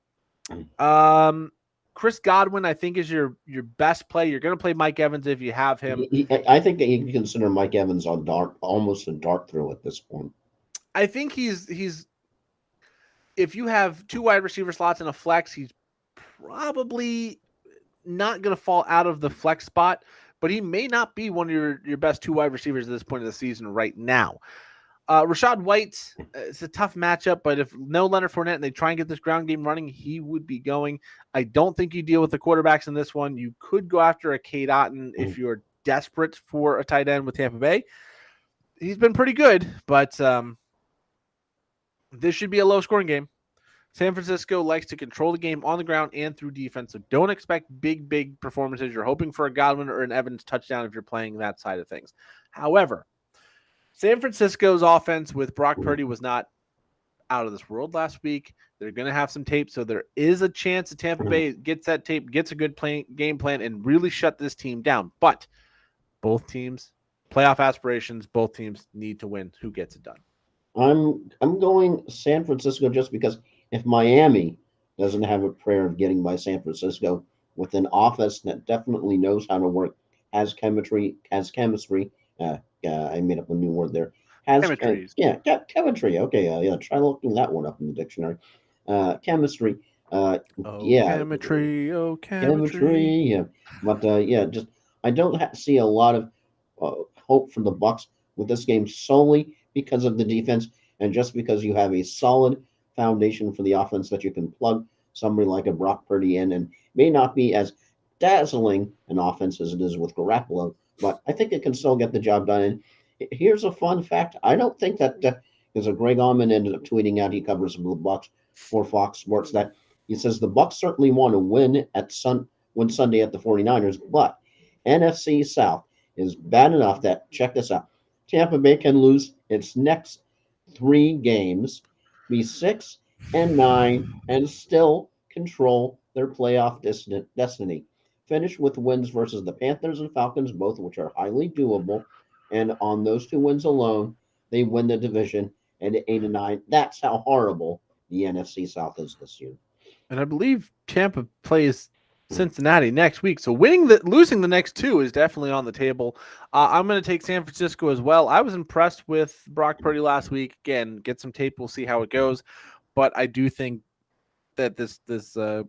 Chris Godwin, I think, is your best play. You're going to play Mike Evans if you have him. I think that you can consider Mike Evans almost a dart throw at this point. I think he's if you have 2 wide receiver slots and a flex, he's probably not going to fall out of the flex spot, but he may not be one of your best 2 wide receivers at this point of the season right now. Rachaad White, it's a tough matchup, but if no Leonard Fournette and they try and get this ground game running, he would be going. I don't think you deal with the quarterbacks in this one. You could go after a Cade Otton if you're desperate for a tight end with Tampa Bay. He's been pretty good, but this should be a low-scoring game. San Francisco likes to control the game on the ground and through defense, so don't expect big performances. You're hoping for a Godwin or an Evans touchdown if you're playing that side of things. However, San Francisco's offense with Brock Purdy was not out of this world last week. They're going to have some tape, so there is a chance that Tampa Bay gets that tape, gets a good game plan, and really shut this team down. But both teams, playoff aspirations, both teams need to win. Who gets it done? I'm going San Francisco just because if Miami doesn't have a prayer of getting by San Francisco with an offense that definitely knows how to work, has chemistry. I made up a new word there. Chemistry. Chemistry. Okay, try looking that one up in the dictionary. Chemistry. Chemistry. Yeah, but just I don't see a lot of hope for the Bucs with this game solely because of the defense and just because you have a solid foundation for the offense that you can plug somebody like a Brock Purdy in, and may not be as dazzling an offense as it is with Garoppolo, but I think it can still get the job done. And here's a fun fact: I don't think that because Greg Auman ended up tweeting out, he covers the Bucs for Fox Sports, that he says the Bucs certainly want to win Sunday at the 49ers, but NFC South is bad enough that, check this out, Tampa Bay can lose its next 3 games, be 6-9, and still control their playoff destiny. Finish with wins versus the Panthers and Falcons, both of which are highly doable. And on those 2 wins alone, they win the division at 8-9. That's how horrible the NFC South is this year. And I believe Tampa plays Cincinnati next week. So losing the next 2 is definitely on the table. I'm going to take San Francisco as well. I was impressed with Brock Purdy last week. Again, get some tape. We'll see how it goes. But I do think that this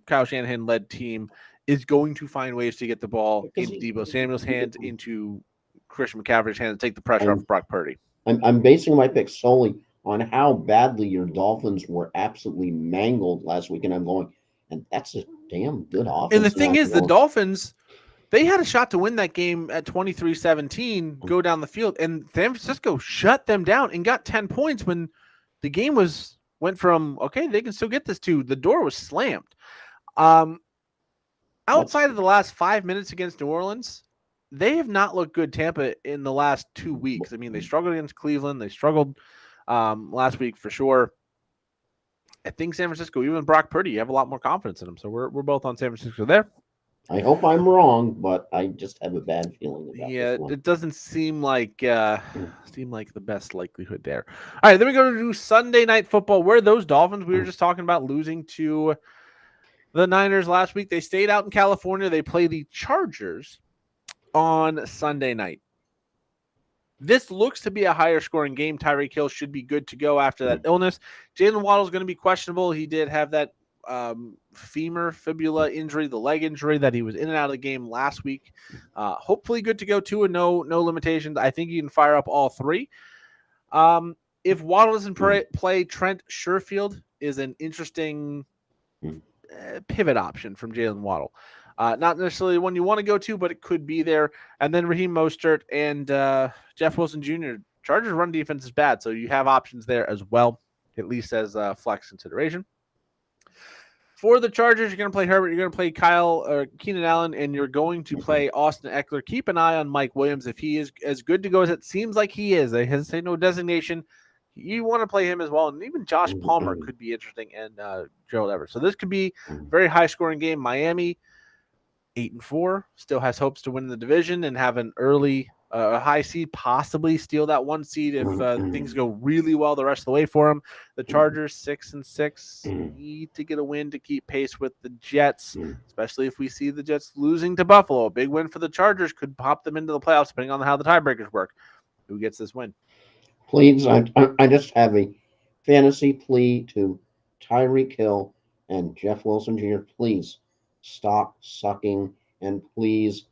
Kyle Shanahan led team is going to find ways to get the ball Because into Deebo Samuel's hands, into Christian McCaffrey's hands, and take the pressure off I'm, of Brock Purdy. I'm basing my pick solely on how badly your Dolphins were absolutely mangled last week, and I'm going, and that's a damn good offense. And the thing is, the going, Dolphins, they had a shot to win that game at 23-17, go down the field, and San Francisco shut them down and got 10 points when the game went from, okay, they can still get this, to the door was slammed. Outside of the last 5 minutes against New Orleans, they have not looked good, Tampa, in the last 2 weeks. I mean, they struggled against Cleveland. They struggled last week for sure. I think San Francisco, even Brock Purdy, you have a lot more confidence in them. So we're both on San Francisco there. I hope I'm wrong, but I just have a bad feeling about this one. It doesn't seem like the best likelihood there. All right, then we go to Sunday Night Football, where those Dolphins we were just talking about losing to the Niners last week. They stayed out in California. They play the Chargers on Sunday night. This looks to be a higher scoring game. Tyreek Hill should be good to go after that illness. Jalen Waddle is going to be questionable. He did have that femur fibula injury, the leg injury that he was in and out of the game last week. Hopefully good to go too, and no limitations. I think you can fire up all three. If Waddle doesn't play, Trent Sherfield is an interesting pivot option from Jalen Waddle. Not necessarily one you want to go to, but it could be there. And then Raheem Mostert and Jeff Wilson Jr. Chargers run defense is bad, so you have options there as well, at least as flex consideration. For the Chargers, you're going to play Herbert, you're going to play Keenan Allen, and you're going to play Austin Eckler. Keep an eye on Mike Williams. If he is as good to go as it seems like he is, they hesitate no designation, you want to play him as well. And even Josh Palmer could be interesting, and Gerald Everett. So this could be a very high-scoring game. Miami, 8-4, still has hopes to win the division and have an early high seed, possibly steal that 1 seed if things go really well the rest of the way for them. The Chargers, 6-6, need to get a win to keep pace with the Jets, especially if we see the Jets losing to Buffalo. A big win for the Chargers could pop them into the playoffs, depending on how the tiebreakers work. Who gets this win? Please, I just have a fantasy plea to Tyreek Hill and Jeff Wilson Jr. Please stop sucking and please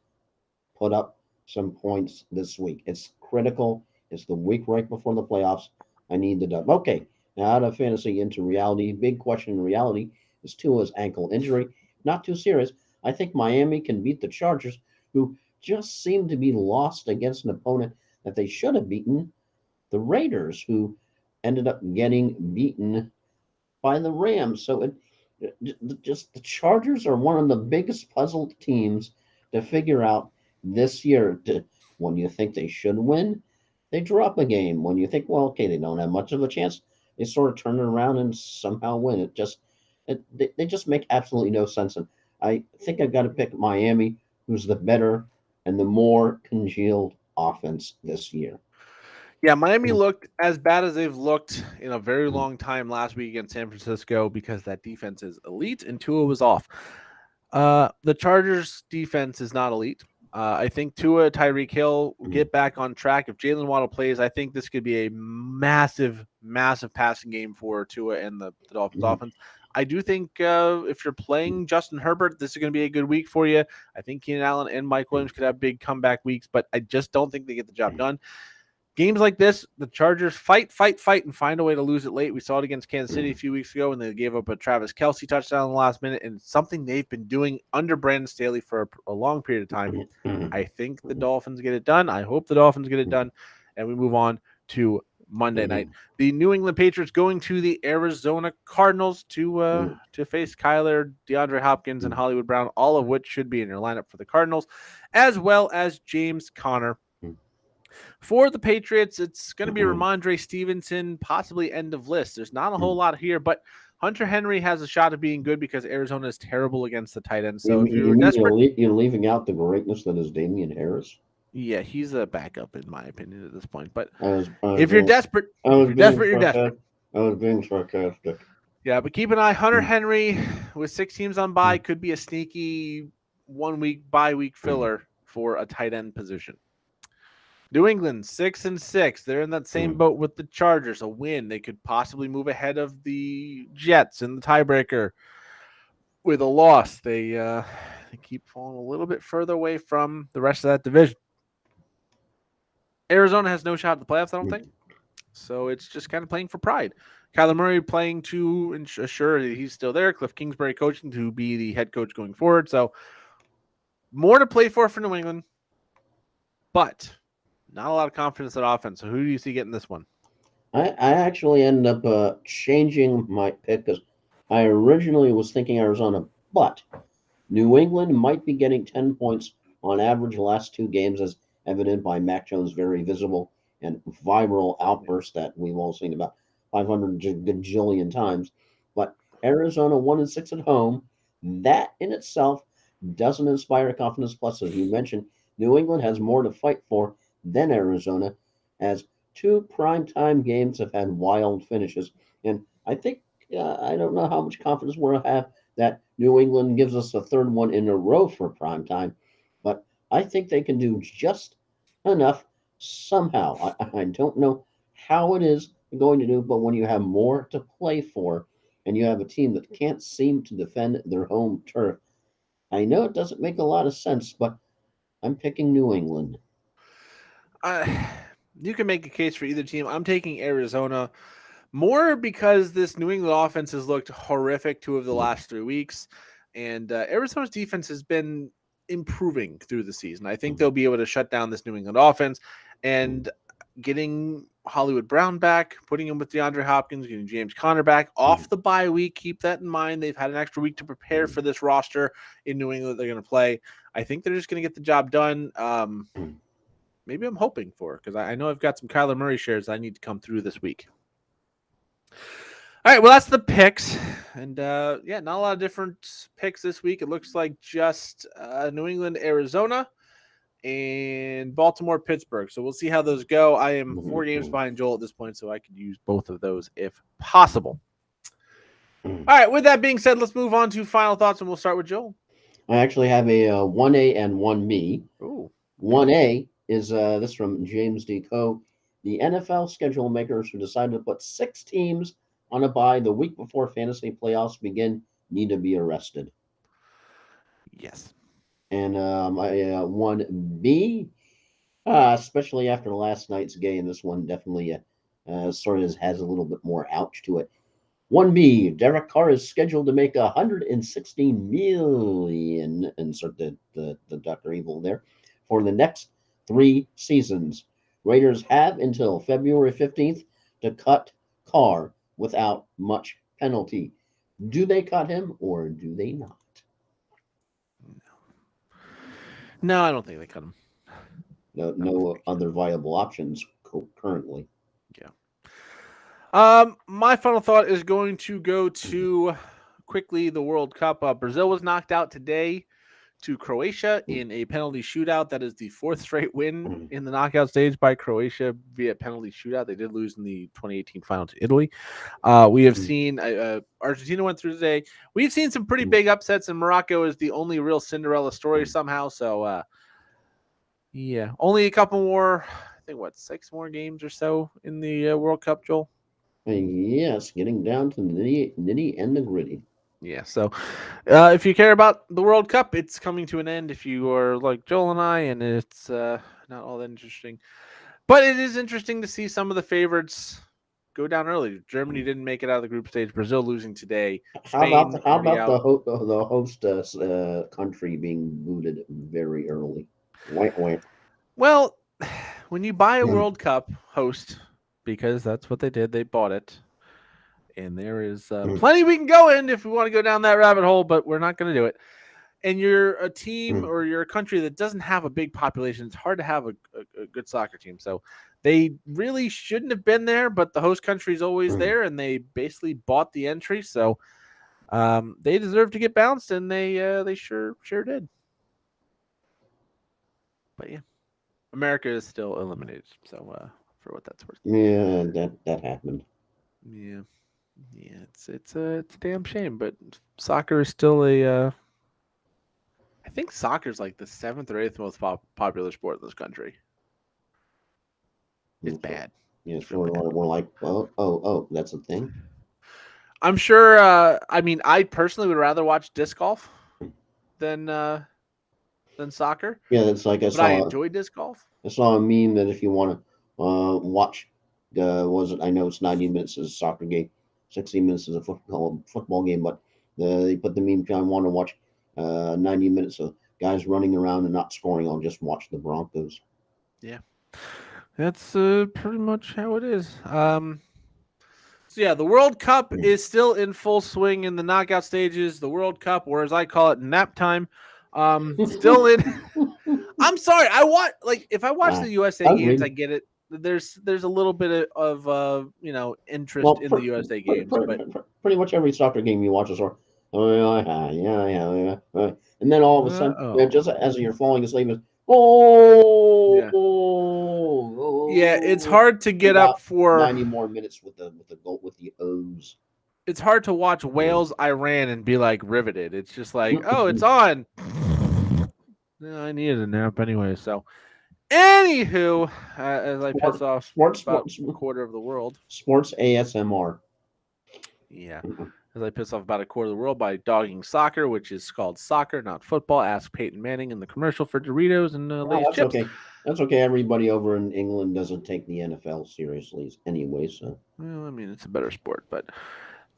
put up some points this week. It's critical. It's the week right before the playoffs. I need the dub. Okay, now out of fantasy into reality. Big question in reality is Tua's ankle injury. Not too serious. I think Miami can beat the Chargers, who just seem to be lost against an opponent that they should have beaten, the Raiders, who ended up getting beaten by the Rams. So just the Chargers are one of the biggest puzzle teams to figure out this year. When you think they should win, they drop a game. When you think, well, okay, they don't have much of a chance, they sort of turn it around and somehow win. They just make absolutely no sense. And I think I've got to pick Miami, who's the better and the more congealed offense this year. Yeah, Miami looked as bad as they've looked in a very long time last week against San Francisco because that defense is elite and Tua was off. The Chargers defense is not elite. I think Tua, Tyreek Hill get back on track. If Jalen Waddle plays, I think this could be a massive, massive passing game for Tua and the Dolphins offense. I do think if you're playing Justin Herbert, this is going to be a good week for you. I think Keenan Allen and Mike Williams could have big comeback weeks, but I just don't think they get the job done. Games like this, the Chargers fight, and find a way to lose it late. We saw it against Kansas City a few weeks ago when they gave up a Travis Kelce touchdown in the last minute, and it's something they've been doing under Brandon Staley for a long period of time. I think the Dolphins get it done. I hope the Dolphins get it done, and we move on to Monday night. The New England Patriots going to the Arizona Cardinals to face Kyler, DeAndre Hopkins, and Hollywood Brown, all of which should be in your lineup for the Cardinals, as well as James Conner. For the Patriots, it's going to be Ramondre Stevenson, possibly end of list. There's not a whole lot here, but Hunter Henry has a shot of being good because Arizona is terrible against the tight end. So if you're desperate, you're leaving out the greatness that is Damian Harris. Yeah, he's a backup in my opinion at this point. But if you're desperate, you're desperate. I was being sarcastic. Yeah, but keep an eye. Hunter Henry with 6 teams on bye could be a sneaky 1 week bye week filler for a tight end position. New England 6-6. They're in that same boat with the Chargers. A win, they could possibly move ahead of the Jets in the tiebreaker. with a loss, they keep falling a little bit further away from the rest of that division. Arizona has no shot at the playoffs, I don't think. So it's just kind of playing for pride. Kyler Murray playing to ensure that he's still there. Cliff Kingsbury coaching to be the head coach going forward. So more to play for New England, but not a lot of confidence at offense. So who do you see getting this one? I actually ended up changing my pick because I originally was thinking Arizona, but New England might be getting 10 points on average the last two games, as evident by Mac Jones' very visible and viral outburst that we've all seen about 500 gajillion times. But Arizona 1-6 at home, that in itself doesn't inspire confidence. Plus, as you mentioned, New England has more to fight for than Arizona, as two primetime games have had wild finishes. And I think, I don't know how much confidence we'll have that New England gives us a third one in a row for prime time, but I think they can do just enough somehow. I don't know how it is going to do, but when you have more to play for and you have a team that can't seem to defend their home turf, I know it doesn't make a lot of sense, but I'm picking New England. You can make a case for either team. I'm taking Arizona more because this New England offense has looked horrific 2 of the last 3 weeks, and Arizona's defense has been improving through the season. I think they'll be able to shut down this New England offense, and getting Hollywood Brown back, putting him with DeAndre Hopkins, getting James Conner back off the bye week. Keep that in mind. They've had an extra week to prepare for this roster in New England they're going to play. I think they're just going to get the job done. Maybe I'm hoping for, because I know I've got some Kyler Murray shares I need to come through this week. All right, well, that's the picks. And, not a lot of different picks this week. It looks like just New England, Arizona, and Baltimore, Pittsburgh. So we'll see how those go. I am 4 games behind Joel at this point, so I could use both of those if possible. All right, with that being said, let's move on to final thoughts, and we'll start with Joel. I actually have a 1A and 1B. Ooh. 1A is this from James D. Coe. The NFL schedule makers who decided to put 6 teams on a bye the week before fantasy playoffs begin need to be arrested. Yes. And my 1B, especially after last night's game, this one definitely sort of has a little bit more ouch to it. 1B, Derek Carr is scheduled to make $160 million, insert the Dr. Evil there, for the next 3 seasons. Raiders have until February 15th to cut Carr without much penalty. Do they cut him or do they not? No, I don't think they cut him. No other viable options currently. Yeah. My final thought is going to go to quickly the World Cup. Brazil was knocked out today to Croatia in a penalty shootout. That is the 4th straight win in the knockout stage by Croatia via penalty shootout. They did lose in the 2018 final to Italy. We have seen Argentina went through today. We've seen some pretty big upsets, and Morocco is the only real Cinderella story somehow. So, yeah, only a couple more. I think 6 more games or so in the World Cup, Joel. Yes, getting down to the nitty and the gritty. Yeah, so if you care about the World Cup, it's coming to an end if you are like Joel and I, and it's not all that interesting. But it is interesting to see some of the favorites go down early. Germany didn't make it out of the group stage. Brazil losing today. Spain, how about the host country being booted very early? Wait. Well, when you buy a World Cup host, because that's what they did, they bought it. And there is plenty we can go in if we want to go down that rabbit hole, but we're not going to do it. And you're a team or you're a country that doesn't have a big population. It's hard to have a good soccer team. So they really shouldn't have been there, but the host country is always there, and they basically bought the entry. So they deserve to get bounced, and they sure did. But yeah, America is still eliminated. So for what that's worth. Yeah, that happened. Yeah. Yeah, it's a damn shame, but soccer is still I think soccer is like the 7th or 8th most popular sport in this country. It's bad. Yeah, so we're like, oh, that's a thing. I'm sure. I mean, I personally would rather watch disc golf than soccer, Yeah, it's like but I enjoy disc golf. I saw a meme that if you want to watch was it? I know it's 90 minutes is a soccer game, 60 minutes is a football game, but they put the meme if I want to watch 90 minutes of guys running around and not scoring, I'll just watch the Broncos. Yeah, that's pretty much how it is. So yeah, the World Cup is still in full swing in the knockout stages. The World Cup, or as I call it, nap time, still in. I'm sorry, if I watch the USA games, Agreed. I get it. There's a little bit of interest Well, in the USA games, but pretty much every soccer game you watch is sort of, oh, yeah. And then all of a sudden, just as you're falling asleep, it's, yeah, it's hard to get up about for. 90 more minutes with the goal with the O's. It's hard to watch Wales Iran and be like riveted. It's just like, oh, it's on. I needed a nap anyway. So, anywho, as I piss off about a quarter of the world. Sports ASMR. Yeah. As I piss off about a quarter of the world by dogging soccer, which is called soccer, not football. Ask Peyton Manning in the commercial for Doritos and Lay's chips. Okay. That's okay. Everybody over in England doesn't take the NFL seriously anyway. So, well, I mean, it's a better sport, but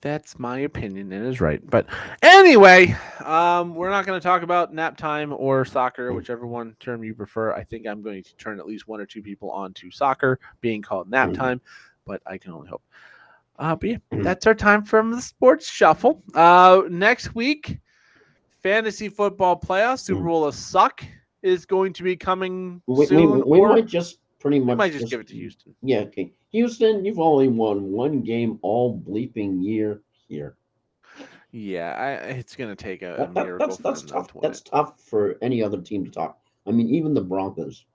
that's my opinion and is right. But anyway, we're not going to talk about nap time or soccer, whichever one term you prefer. I think I'm going to turn at least one or two people on to soccer being called nap time, but I can only hope. But yeah, that's our time from the Sports Shuffle. Next week, fantasy football playoffs, Super Bowl of Suck is going to be coming soon. We might just pretty much might just give it to Houston. Yeah, okay. Houston, you've only won one game all bleeping year here. Yeah, it's going to take a miracle. That's tough. That's tough for any other team to talk. I mean, even the Broncos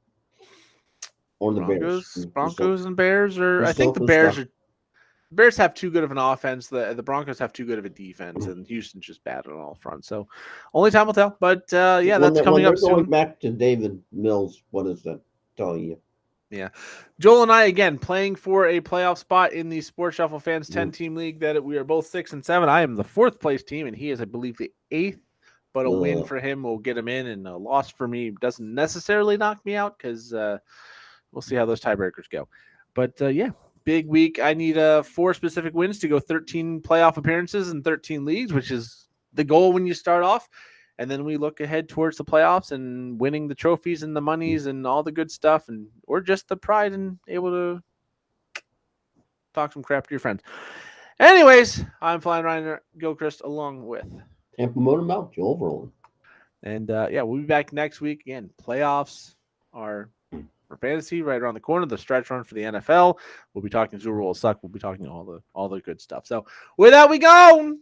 or the Bears. Broncos and Bears, or I think the Bears are. Bears have too good of an offense. The Broncos have too good of a defense, and Houston's just bad on all fronts. So only time will tell. But yeah, that's coming up soon. Going back to David Mills, what does that tell you? Yeah, Joel and I again playing for a playoff spot in the Sports Shuffle Fans 10-team league. That we are both 6 and 7. I am the 4th place team, and he is, I believe, the 8th. But a win for him will get him in, and a loss for me doesn't necessarily knock me out because we'll see how those tiebreakers go. But yeah. Big week. I need 4 specific wins to go 13 playoff appearances and 13 leagues, which is the goal when you start off. And then we look ahead towards the playoffs and winning the trophies and the monies and all the good stuff, and or just the pride and able to talk some crap to your friends. Anyways, I'm Flying Ryan Gilchrist along with Tampa Motor Mouth, Joel Verlin. And yeah, we'll be back next week. Again, playoffs are for fantasy right around the corner, the stretch run for the NFL. We'll be talking Super Bowl Suck. We'll be talking all the good stuff. So with that, we go.